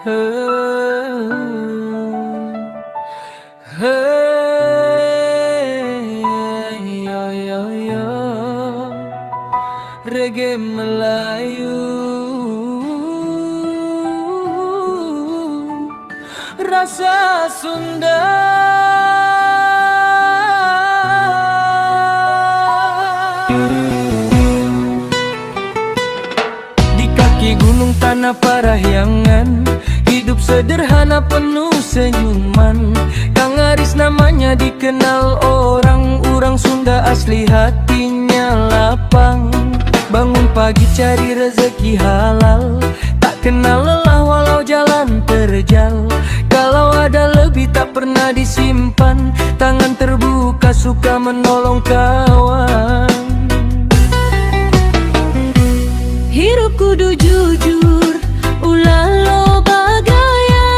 Yo yo yo, reggae Melayu, rasa Sunda. Di kaki gunung tanah Parahyangan, hidup sederhana penuh senyuman. Kang Aris namanya dikenal orang Sunda asli hatinya lapang. Bangun pagi cari rezeki halal, tak kenal lelah walau jalan terjal. Kalau ada lebih tak pernah disimpan, tangan terbuka suka menolong kawan. Hirup kudu jujur, ulah lo bagaya.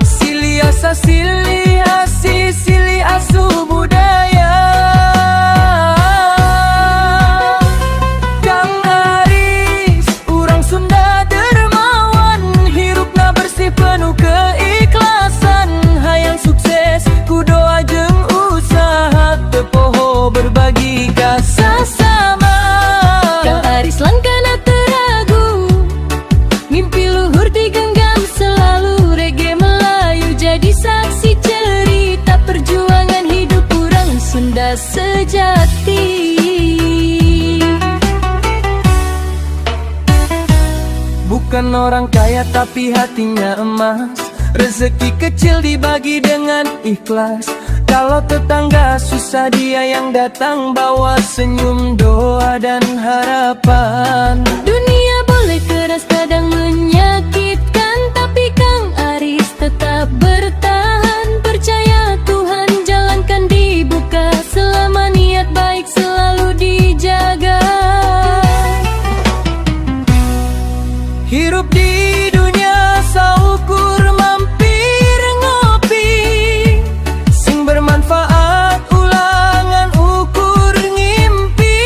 Sili asa sili asi sili asu budaya. Kang Aris, urang Sunda dermawan, hirupna bersih penuh keikhlasan. Hayang sukses kudoa jeung usaha, teu poho berbagi ka sasama. Langkana teragu, mimpi luhur digenggam selalu. Reggae Melayu jadi saksi cerita perjuangan hidup orang Sunda sejati. Bukan orang kaya tapi hatinya emas, rezeki kecil dibagi dengan ikhlas. Kalau tetangga susah dia yang datang, bawa senyum, doa dan harapan. Dunia boleh keras kadang menyakitkan, tapi Kang Aris tetap bertahan. Percaya Tuhan jalankan dibuka, selama niat baik selalu dijaga. Hirup di dunia saukur mampir ngopi, sing bermanfaat ulangan ukur ngimpi.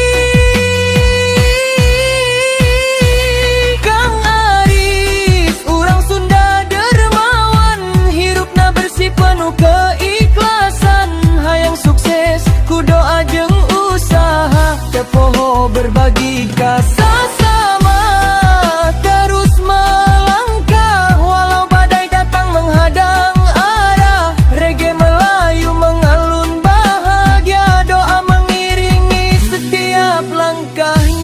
Kang Aris, urang Sunda dermawan, hirupna bersih penuh keikhlasan. Hayang sukses kudoa jeung usaha, teu poho berbagi kasih.